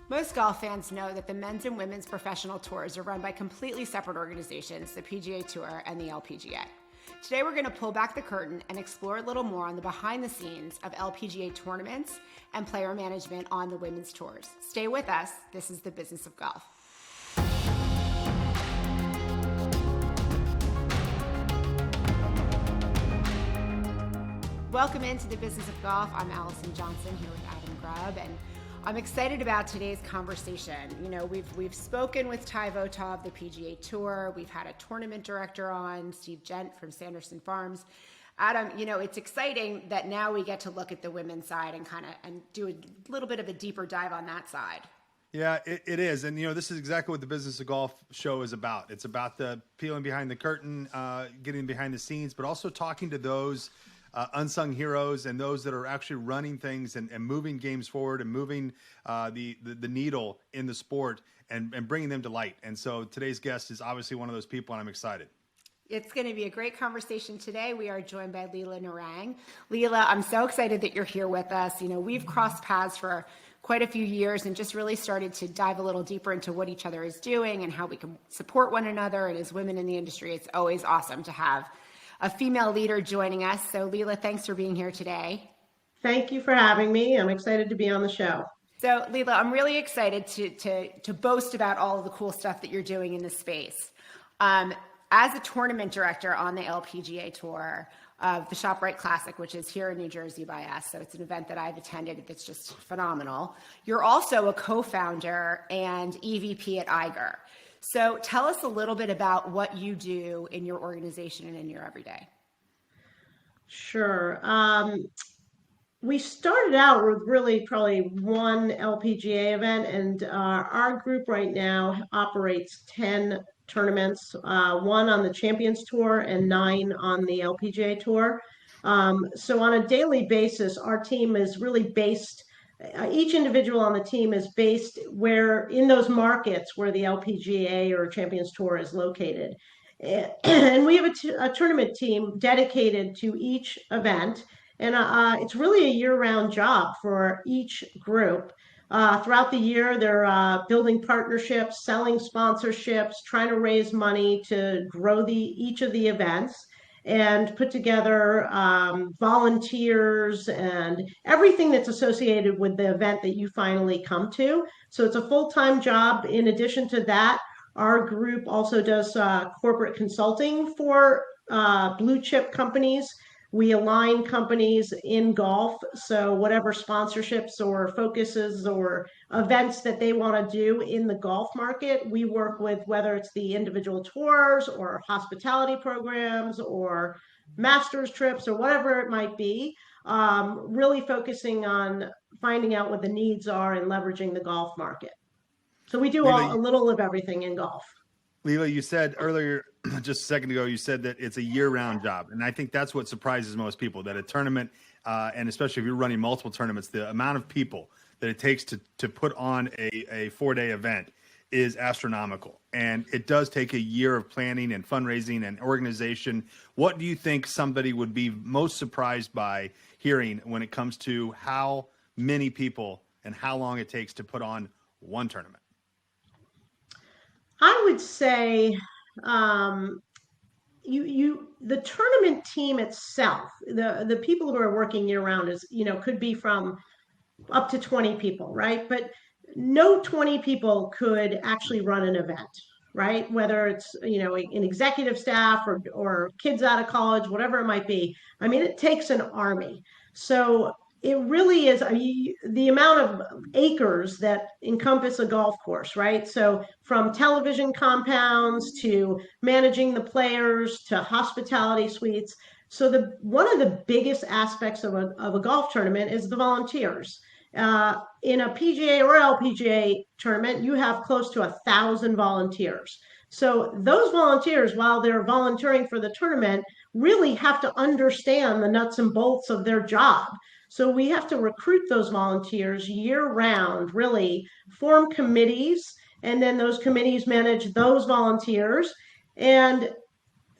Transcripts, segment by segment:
Most golf fans know that the men's and women's professional tours are run by completely separate organizations, the PGA Tour and the LPGA. Today we're going to pull back the curtain and explore a little more on the behind the scenes of LPGA tournaments and player management on the women's tours. Stay with us. This is the Business of Golf. Welcome into the Business of Golf. I'm Alyson Johnson here with Adam Grubb, and I'm excited about today's conversation. You know, we've spoken with Ty Votov, the PGA Tour. We've had a tournament director on, Steve Gent from Sanderson Farms. Adam, you know, it's exciting that now we get to look at the women's side and do a little bit of a deeper dive on that side. Yeah, it is. And, you know, this is exactly what the Business of Golf show is about. It's about the peeling behind the curtain, getting behind the scenes, but also talking to those unsung heroes and those that are actually running things and moving games forward and moving the needle in the sport and bringing them to light. And so today's guest is obviously one of those people, and I'm excited. It's going to be a great conversation today. We are joined by Leela Narang. Leela, I'm so excited that you're here with us. You know, we've crossed paths for quite a few years and just really started to dive a little deeper into what each other is doing and how we can support one another. And as women in the industry, it's always awesome to have a female leader joining us. So Leela, thanks for being here today. Thank you for having me. I'm excited to be on the show. So Leela, I'm really excited to boast about all of the cool stuff that you're doing in this space. As a tournament director on the LPGA Tour of the ShopRite Classic, which is here in New Jersey by us, so it's an event that I've attended that's just phenomenal. You're also a co-founder and EVP at Eiger. So tell us a little bit about what you do in your organization and in your everyday. Sure. We started out with really probably one LPGA event, and our group right now operates 10 tournaments, one on the Champions Tour and 9 on the LPGA Tour. So on a daily basis, our team is really based each individual on the team is based where in those markets where the LPGA or Champions Tour is located. And we have a tournament team dedicated to each event. And it's really a year-round job for each group. Throughout the year, they're building partnerships, selling sponsorships, trying to raise money to grow each of the events, and put together volunteers and everything that's associated with the event that you finally come to. So it's a full-time job. In addition to that, our group also does corporate consulting for blue chip companies. We align companies in golf, so whatever sponsorships or focuses or events that they want to do in the golf market, we work with, whether it's the individual tours or hospitality programs or masters trips or whatever it might be, really focusing on finding out what the needs are and leveraging the golf market. So we do a little of everything in golf. Leela, you said earlier, just a second ago, you said that it's a year-round job. And I think that's what surprises most people, that a tournament, and especially if you're running multiple tournaments, the amount of people that it takes to put on a 4-day event is astronomical. And it does take a year of planning and fundraising and organization. What do you think somebody would be most surprised by hearing when it comes to how many people and how long it takes to put on one tournament? I would say the tournament team itself, the people who are working year round is, could be from up to 20 people, right? But no 20 people could actually run an event, right? Whether it's, an executive staff or kids out of college, whatever it might be. I mean, it takes an army. So it really is, the amount of acres that encompass a golf course, right? So from television compounds to managing the players to hospitality suites. So one of the biggest aspects of a golf tournament is the volunteers. In a PGA or LPGA tournament, you have close to 1,000 volunteers. So those volunteers, while they're volunteering for the tournament, really have to understand the nuts and bolts of their job. So we have to recruit those volunteers year round, really form committees, and then those committees manage those volunteers. And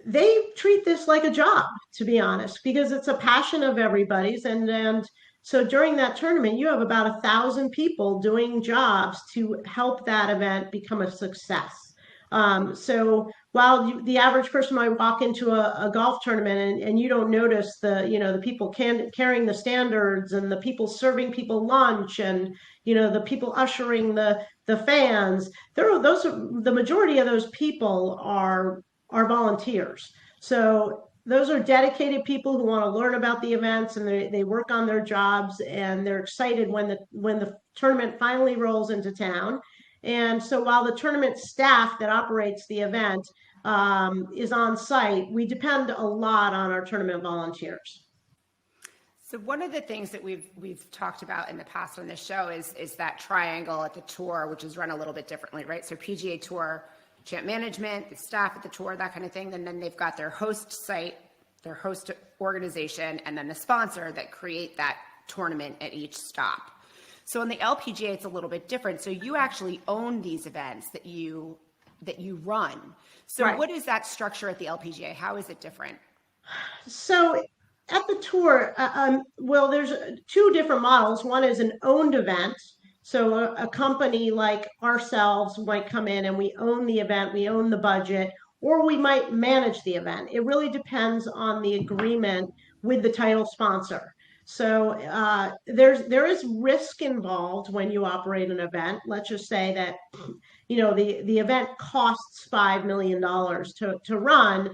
they treat this like a job, to be honest, because it's a passion of everybody's. And So during that tournament, you have about 1,000 people doing jobs to help that event become a success. So while the average person might walk into a golf tournament and you don't notice the people carrying the standards and the people serving people lunch and the people ushering the fans, the majority of those people are volunteers. So those are dedicated people who want to learn about the events, and they work on their jobs, and they're excited when the tournament finally rolls into town. And so while the tournament staff that operates the event is on site, we depend a lot on our tournament volunteers. So one of the things that we've talked about in the past on this show is that triangle at the tour, which is run a little bit differently, right? So PGA Tour, champ management, the staff at the tour, that kind of thing. And then they've got their host site, their host organization, and then the sponsor that create that tournament at each stop. So in the LPGA, it's a little bit different. So you actually own these events that you run. So Right. What is that structure at the LPGA? How is it different? So at the tour, well, there's two different models. One is an owned event. So a company like ourselves might come in and we own the event, we own the budget, or we might manage the event. It really depends on the agreement with the title sponsor. So there is risk involved when you operate an event. Let's just say that the event costs $5 million to run.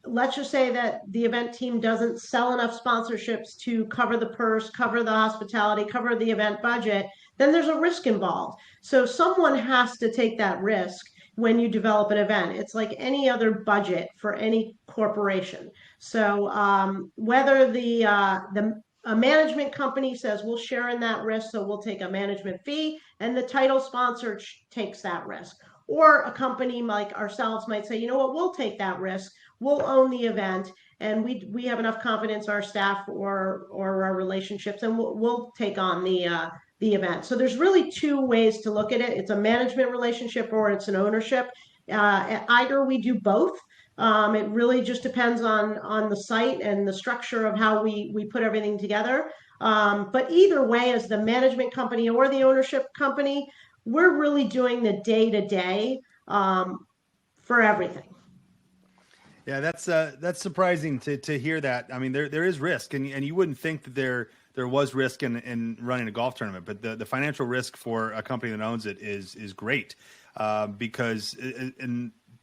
Let's just say that the event team doesn't sell enough sponsorships to cover the purse, cover the hospitality, cover the event budget, then there's a risk involved. So someone has to take that risk when you develop an event. It's like any other budget for any corporation. So whether a management company says we'll share in that risk, so we'll take a management fee, and the title sponsor takes that risk. Or a company like ourselves might say, you know what, we'll take that risk. We'll own the event, and we have enough confidence in our staff or our relationships, and we'll take on the event. So there's really two ways to look at it. It's a management relationship or it's an ownership. At Eiger, we do both. It really just depends on the site and the structure of how we put everything together. But either way, as the management company or the ownership company, we're really doing the day-to-day for everything. Yeah, that's surprising to hear that. I mean, there is risk, and you wouldn't think that there was risk in running a golf tournament, but the financial risk for a company that owns it is great because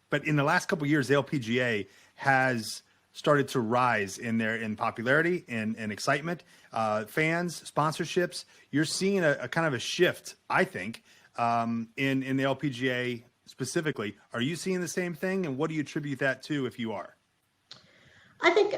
but in the last couple of years, the LPGA has started to rise in popularity and excitement, fans, sponsorships. You're seeing a kind of a shift, I think, in the LPGA specifically. Are you seeing the same thing, and what do you attribute that to if you are? I think,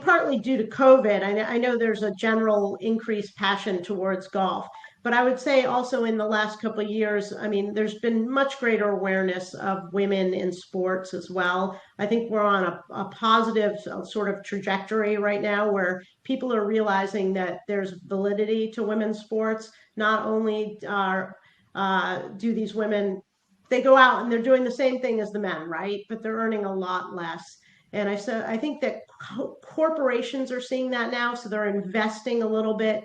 partly due to COVID, I know there's a general increased passion towards golf, but I would say also in the last couple of years, there's been much greater awareness of women in sports as well. I think we're on a positive sort of trajectory right now where people are realizing that there's validity to women's sports. Not only do these women, they go out and they're doing the same thing as the men, right? But they're earning a lot less. And I think that corporations are seeing that now, so they're investing a little bit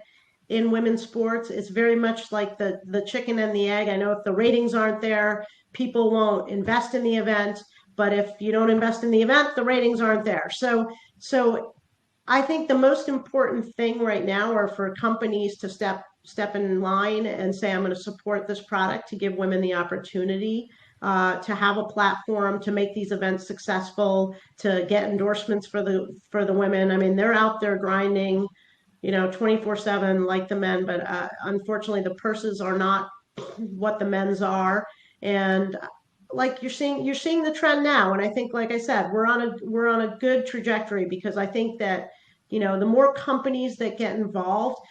in women's sports. It's very much like the chicken and the egg. I know if the ratings aren't there, people won't invest in the event. But if you don't invest in the event, the ratings aren't there. So I think the most important thing right now are for companies to step in line and say, I'm going to support this product to give women the opportunity to have a platform, to make these events successful, to get endorsements for the women. They're out there grinding, 24/7 like the men, but unfortunately the purses are not what the men's are. And like you're seeing the trend now. And I think, like I said, we're on a good trajectory because I think that, the more companies that get involved,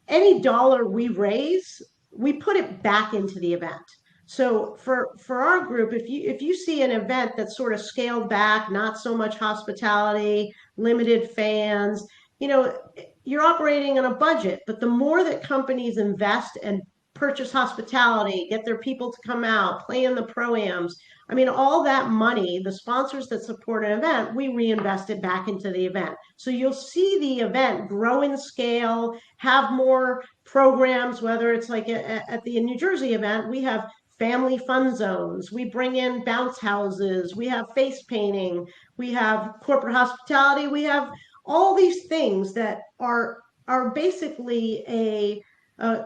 any dollar we raise, we put it back into the event. So for our group, if you see an event that's sort of scaled back, not so much hospitality, limited fans, you're operating on a budget. But the more that companies invest and purchase hospitality, get their people to come out, play in the pro-ams. I mean, all that money, the sponsors that support an event, we reinvest it back into the event. So you'll see the event grow in scale, have more programs, whether it's like at the New Jersey event, we have family fun zones. We bring in bounce houses. We have face painting. We have corporate hospitality. We have all these things that are basically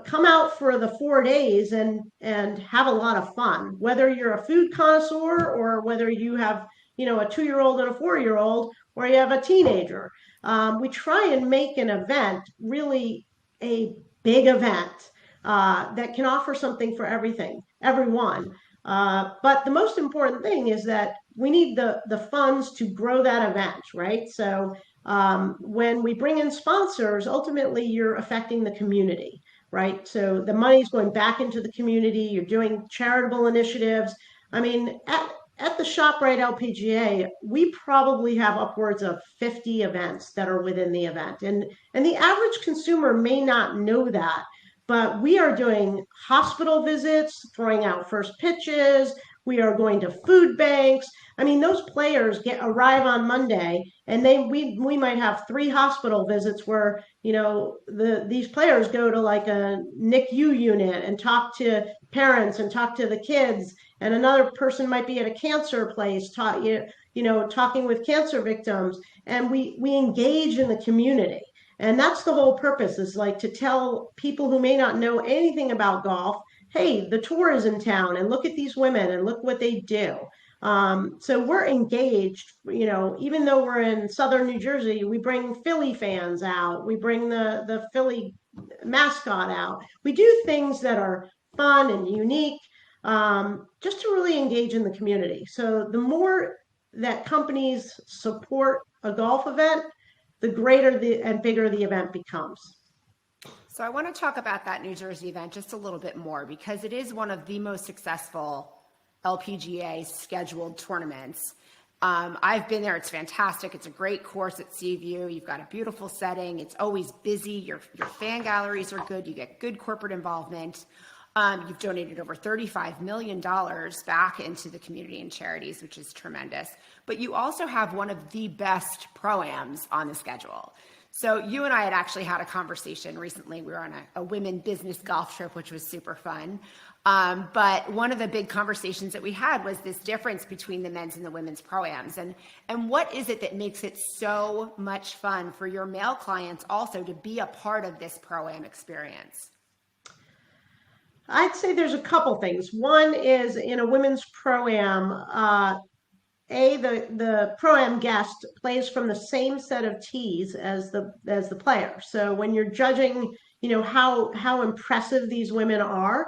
come out for the 4 days and have a lot of fun. Whether you're a food connoisseur or whether you have a 2-year-old and a 4-year-old, or you have a teenager, we try and make an event really a big event that can offer something for everyone. But the most important thing is that we need the funds to grow that event, right? So when we bring in sponsors, ultimately you're affecting the community, right? So the money's going back into the community. You're doing charitable initiatives. I mean, at the ShopRite LPGA, we probably have upwards of 50 events that are within the event. And the average consumer may not know that, but we are doing hospital visits, throwing out first pitches. We are going to food banks. I mean, those players arrive on Monday, and we might have 3 hospital visits where these players go to like a NICU unit and talk to parents and talk to the kids, and another person might be at a cancer place, talking with cancer victims, and we engage in the community. And that's the whole purpose, is like to tell people who may not know anything about golf, hey, the tour is in town, and look at these women and look what they do. So we're engaged, even though we're in Southern New Jersey, we bring Philly fans out. We bring the Philly mascot out. We do things that are fun and unique, just to really engage in the community. So the more that companies support a golf event, the greater and bigger the event becomes. So I want to talk about that New Jersey event just a little bit more, because it is one of the most successful LPGA scheduled tournaments. I've been there. It's fantastic. It's a great course at Seaview. You've got a beautiful setting. It's always busy. Your fan galleries are good. You get good corporate involvement. You've donated over $35 million back into the community and charities, which is tremendous. But you also have one of the best pro-ams on the schedule. So you and I had actually had a conversation recently. We were on a women business golf trip, which was super fun. But one of the big conversations that we had was this difference between the men's and the women's pro-ams. And what is it that makes it so much fun for your male clients also to be a part of this pro-am experience? I'd say there's a couple things. One is, in a women's pro-am, the pro-am guest plays from the same set of tees as the player. So when you're judging, how impressive these women are,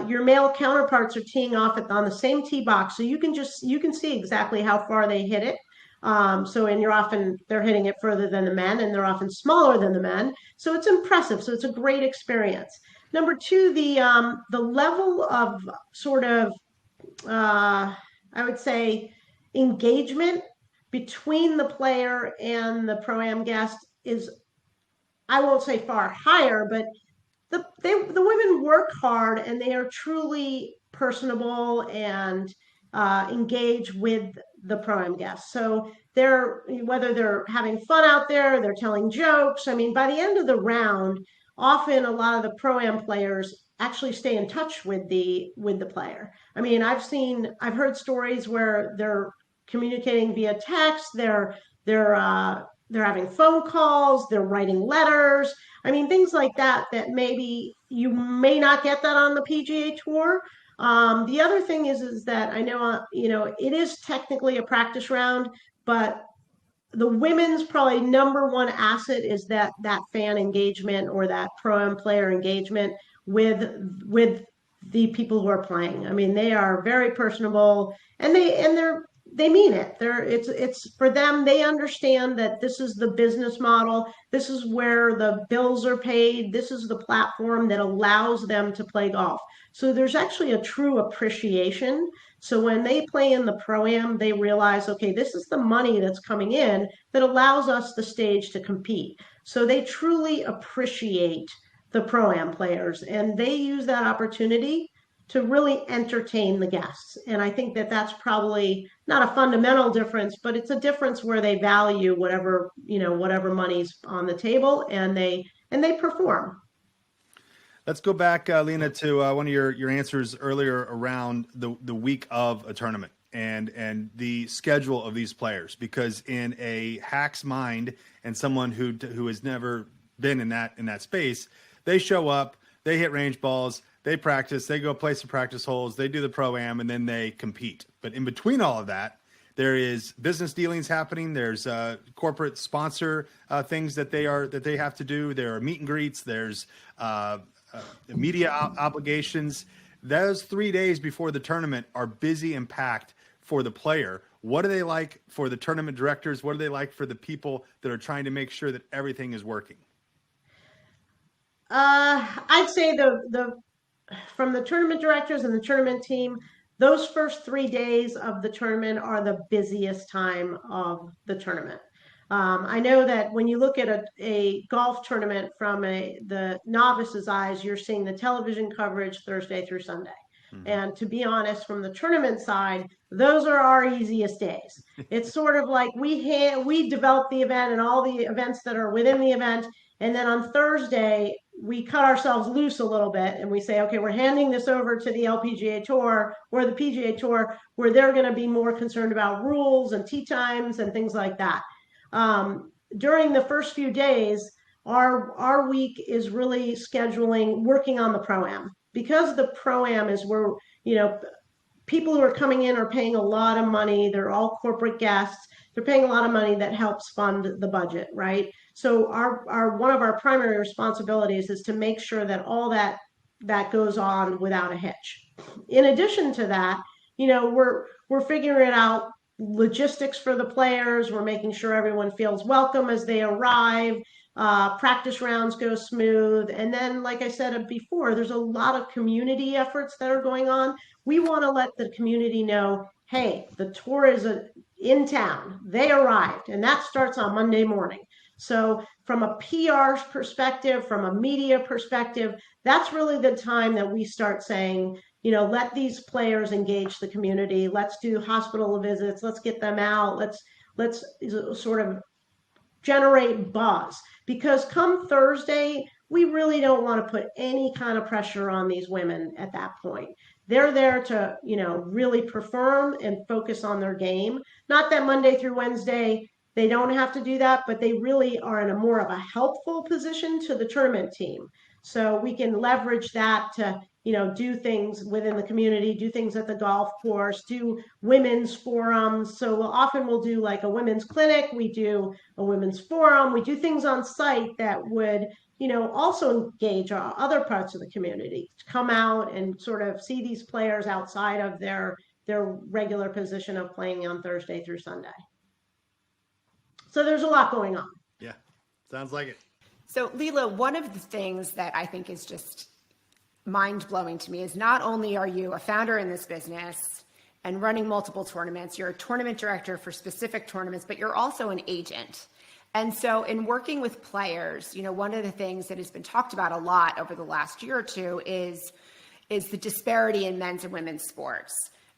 your male counterparts are teeing off on the same tee box, so you can see exactly how far they hit it. They're hitting it further than the men, and they're often smaller than the men. So it's impressive. So it's a great experience. Number 2, the level of sort of, I would say, engagement between the player and the pro-am guest is, I won't say far higher, but the women work hard, and they are truly personable and engage with the pro-am guests. So whether they're having fun out there, they're telling jokes. I mean, by the end of the round, often a lot of the pro-am players actually stay in touch with the player. I mean, I've heard stories where they're communicating via text, they're having phone calls, they're writing letters. I mean, things like that maybe you may not get that on the PGA Tour. The other thing is that I know, it is technically a practice round, but the women's probably number one asset is that fan engagement, or that pro-am player engagement with the people who are playing. I mean, they are very personable, and they mean it. It's for them. They understand that this is the business model. This is where the bills are paid. This is the platform that allows them to play golf. So there's actually a true appreciation. So when they play in the pro-am, they realize, okay, this is the money that's coming in that allows us the stage to compete. So they truly appreciate the Pro-Am players, and they use that opportunity to really entertain the guests. And I think that that's probably not a fundamental difference, but it's a difference where they value whatever, whatever money's on the table, and they perform. Let's go back, Lena, to one of your answers earlier around the week of a tournament and the schedule of these players, because in a hack's mind and someone who has never been in that space, they show up, they hit range balls, they practice, they go play some practice holes, they do the Pro-Am, and then they compete. But in between all of that, there is business dealings happening. There's corporate sponsor things that they have to do. There are meet and greets. There's media obligations. Those 3 days before the tournament are busy and packed for the player. What are they like for the tournament directors? What are they like for the people that are trying to make sure that everything is working? I'd say from the tournament directors and the tournament team, those first 3 days of the tournament are the busiest time of the tournament. I know that when you look at a golf tournament from the novice's eyes, you're seeing the television coverage Thursday through Sunday. Mm-hmm. And to be honest, from the tournament side, those are our easiest days. It's sort of like we develop the event and all the events that are within the event. And then on Thursday, we cut ourselves loose a little bit and we say, okay, we're handing this over to the LPGA Tour or the PGA Tour, where they're going to be more concerned about rules and tee times and things like that. During the first few days, our week is really working on the Pro-Am, because the Pro-Am is where, people who are coming in are paying a lot of money. They're all corporate guests. They're paying a lot of money that helps fund the budget, right? So one of our primary responsibilities is to make sure that all that goes on without a hitch. In addition to that, we're figuring out logistics for the players. We're making sure everyone feels welcome as they arrive. Practice rounds go smooth. And then, like I said before, there's a lot of community efforts that are going on. We want to let the community know, hey, the tour is in town. They arrived, and that starts on Monday morning. So from a PR perspective, from a media perspective, that's really the time that we start saying, let these players engage the community. Let's do hospital visits. Let's get them out. Let's sort of generate buzz, because come Thursday, we really don't want to put any kind of pressure on these women at that point. They're there to, really perform and focus on their game. Not that Monday through Wednesday, they don't have to do that, but they really are in a more of a helpful position to the tournament team. So we can leverage that to, do things within the community, do things at the golf course, do women's forums. So often we'll do like a women's clinic, we do a women's forum, we do things on site that would, also engage other parts of the community to come out and sort of see these players outside of their regular position of playing on Thursday through Sunday. So there's a lot going on. Yeah, sounds like it. So Leela, one of the things that I think is just mind-blowing to me is not only are you a founder in this business and running multiple tournaments, you're a tournament director for specific tournaments, but you're also an agent. And so in working with players, one of the things that has been talked about a lot over the last year or two is the disparity in men's and women's sports.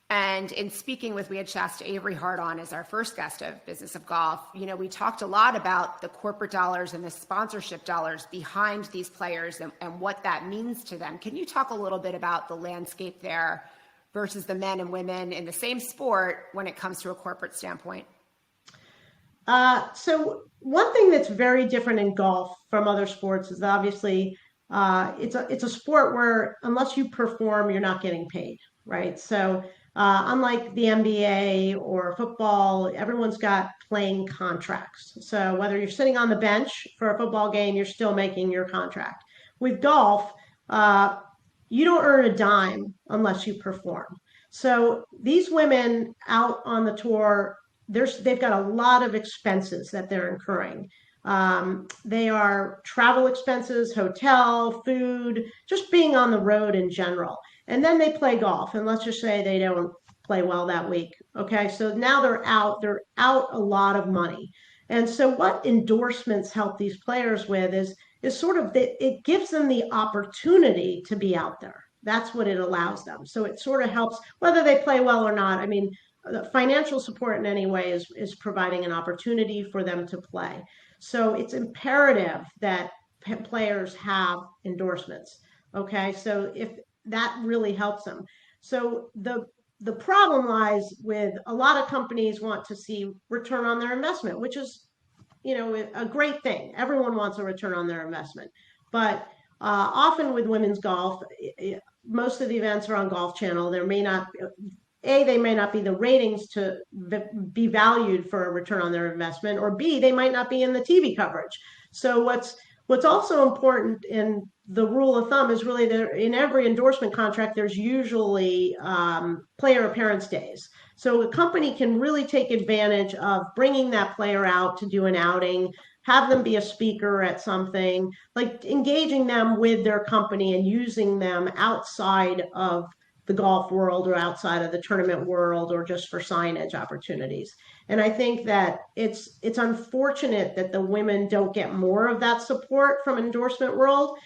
And in speaking we had Shasta Avery Hart on as our first guest of Business of Golf. We talked a lot about the corporate dollars and the sponsorship dollars behind these players and what that means to them. Can you talk a little bit about the landscape there versus the men and women in the same sport when it comes to a corporate standpoint? So one thing that's very different in golf from other sports is obviously it's a sport where unless you perform, you're not getting paid, right? So unlike the NBA or football, everyone's got playing contracts. So whether you're sitting on the bench for a football game, you're still making your contract. With golf, you don't earn a dime unless you perform. So these women out on the tour, they've got a lot of expenses that they're incurring. They are travel expenses, hotel, food, just being on the road in general. And then they play golf, and let's just say they don't play well that week. Okay, so now they're out a lot of money. And so what endorsements help these players with is is sort of it gives them the opportunity to be out there. That's what it allows them. So it sort of helps whether they play well or not. I mean, the financial support in any way is providing an opportunity for them to play. So it's imperative that players have endorsements. Okay, so if that really helps them. So the problem lies with a lot of companies want to see return on their investment, which is, you know, a great thing. Everyone wants a return on their investment, but often with women's golf, most of the events are on Golf Channel. There may not they may not be the ratings to be valued for a return on their investment, or B, they might not be in the TV coverage. So what's also important in the rule of thumb is really that in every endorsement contract, there's usually player appearance days. So a company can really take advantage of bringing that player out to do an outing, have them be a speaker at something, like engaging them with their company and using them outside of the golf world or outside of the tournament world or just for signage opportunities. And I think that it's unfortunate that the women don't get more of that support from endorsement world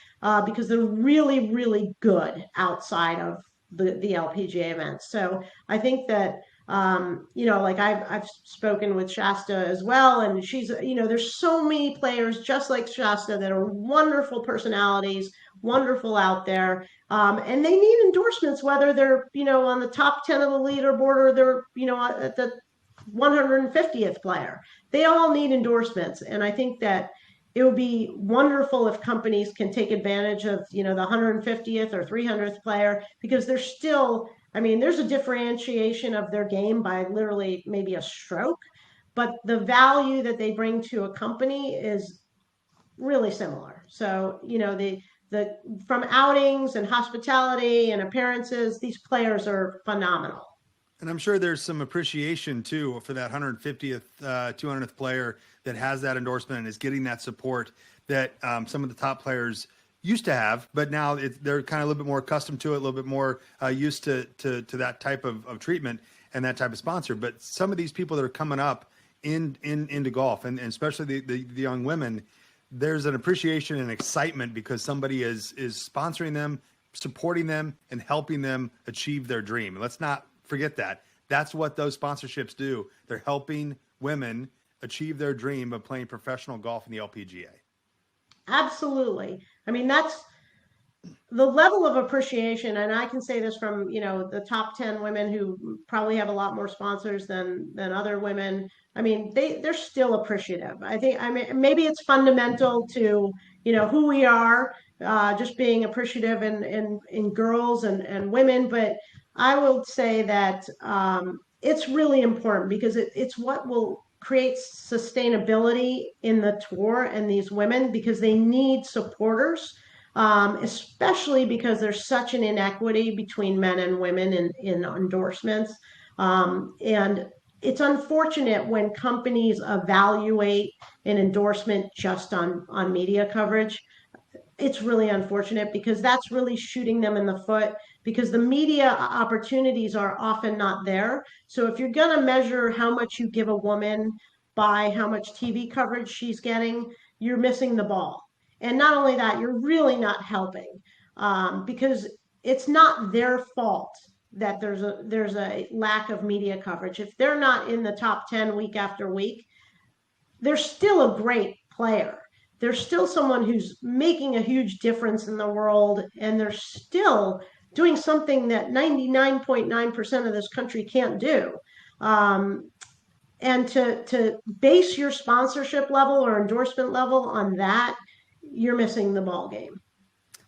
because they're really, really good outside of the LPGA events. So I think that you know, like I've spoken with Shasta as well, and she's, you know, there's so many players just like Shasta that are wonderful personalities, wonderful out there, and they need endorsements, whether they're, you know, on the top 10 of the leaderboard or they're, you know, at the 150th player. They all need endorsements, and I think that it would be wonderful if companies can take advantage of, you know, the 150th or 300th player, because they're still, I mean, there's a differentiation of their game by literally maybe a stroke, but the value that they bring to a company is really similar. So, you know, the from outings and hospitality and appearances, these players are phenomenal. And I'm sure there's some appreciation too for that 150th, 200th player that has that endorsement and is getting that support that some of the top players used to have, but now they're kind of a little bit more accustomed to it, a little bit more used to that type of treatment and that type of sponsor. But some of these people that are coming up into golf, and especially the young women, there's an appreciation and excitement because somebody is sponsoring them, supporting them, and helping them achieve their dream. And let's not forget that. That's what those sponsorships do. They're helping women achieve their dream of playing professional golf in the LPGA. Absolutely. I mean, that's the level of appreciation, and I can say this from, you know, the top 10 women who probably have a lot more sponsors than other women. I mean, they're still appreciative. I think, I mean, maybe it's fundamental to, you know, who we are, just being appreciative in girls and women. But I will say that it's really important because it's what will create sustainability in the tour and these women, because they need supporters, especially because there's such an inequity between men and women in endorsements. And it's unfortunate when companies evaluate an endorsement just on media coverage. It's really unfortunate because that's really shooting them in the foot, because the media opportunities are often not there. So if you're going to measure how much you give a woman by how much TV coverage she's getting, you're missing the ball. And not only that, you're really not helping, because it's not their fault that there's a lack of media coverage. If they're not in the top 10 week after week, they're still a great player. They're still someone who's making a huge difference in the world, and they're still doing something that 99.9% of this country can't do. And to base your sponsorship level or endorsement level on that, you're missing the ball game.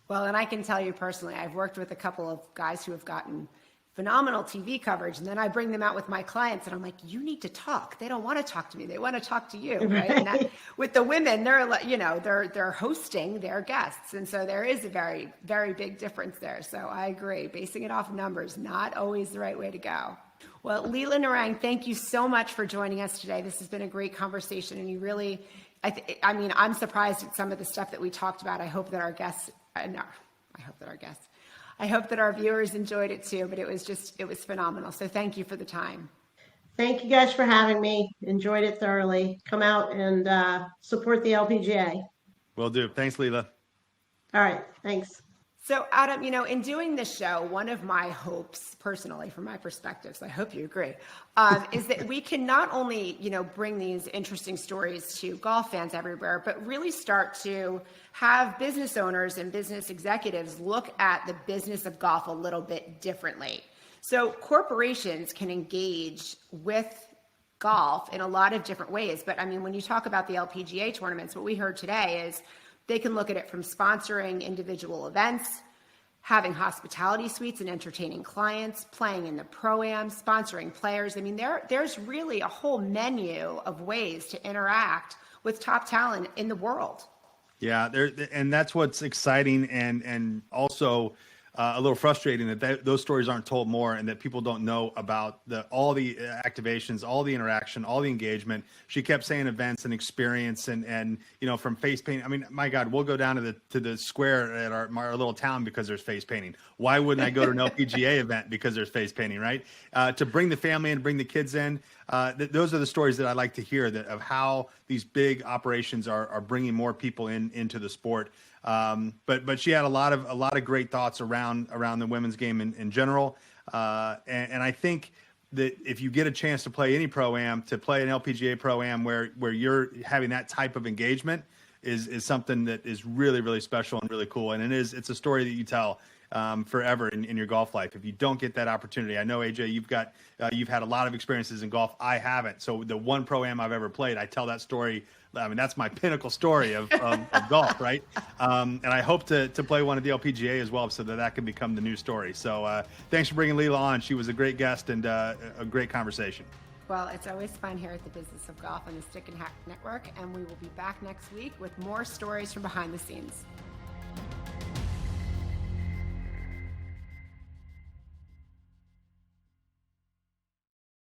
Well, and I can tell you personally, I've worked with a couple of guys who have gotten phenomenal TV coverage, and then I bring them out with my clients and I'm like, you need to talk. They don't want to talk to me. They want to talk to you. Right. And that, with the women, they're, you know, they're hosting their guests. And so there is a very, very big difference there. So I agree. Basing it off numbers, not always the right way to go. Well, Leela Narang, thank you so much for joining us today. This has been a great conversation, and you really, I mean, I'm surprised at some of the stuff that we talked about. I hope that our guests, I hope that our viewers enjoyed it too, but it was phenomenal. So thank you for the time. Thank you guys for having me. Enjoyed it thoroughly. Come out and support the LPGA. Will do. Thanks, Leela. All right, thanks. So, Adam, in doing this show, one of my hopes, personally, from my perspective, so I hope you agree, is that we can not only, bring these interesting stories to golf fans everywhere, but really start to have business owners and business executives look at the business of golf a little bit differently. So, corporations can engage with golf in a lot of different ways. But when you talk about the LPGA tournaments, what we heard today is they can look at it from sponsoring individual events, having hospitality suites and entertaining clients, playing in the pro-am, sponsoring players. There's really a whole menu of ways to interact with top talent in the world. Yeah, and that's what's exciting and also a little frustrating that those stories aren't told more, and that people don't know about all the activations, all the interaction, all the engagement. She kept saying events and experience and from face painting. My God, we'll go down to the square at our little town because there's face painting. Why wouldn't I go to an LPGA event because there's face painting, right? To bring the family and bring the kids in. Those are the stories that I like to hear of how these big operations are bringing more people into the sport. But she had a lot of great thoughts around the women's game in general. And I think that if you get a chance to play any pro-am, to play an LPGA pro-am where you're having that type of engagement is something that is really, really special and really cool. And it's a story that you tell forever in your golf life. If you don't get that opportunity, I know, AJ, you've had a lot of experiences in golf. I haven't. So the one pro-am I've ever played, I tell that story. That's my pinnacle story of golf, right? And I hope to play one at the LPGA as well, so that can become the new story. So thanks for bringing Leela on. She was a great guest and a great conversation. Well, it's always fun here at the Business of Golf on the Stick and Hack Network, and we will be back next week with more stories from behind the scenes.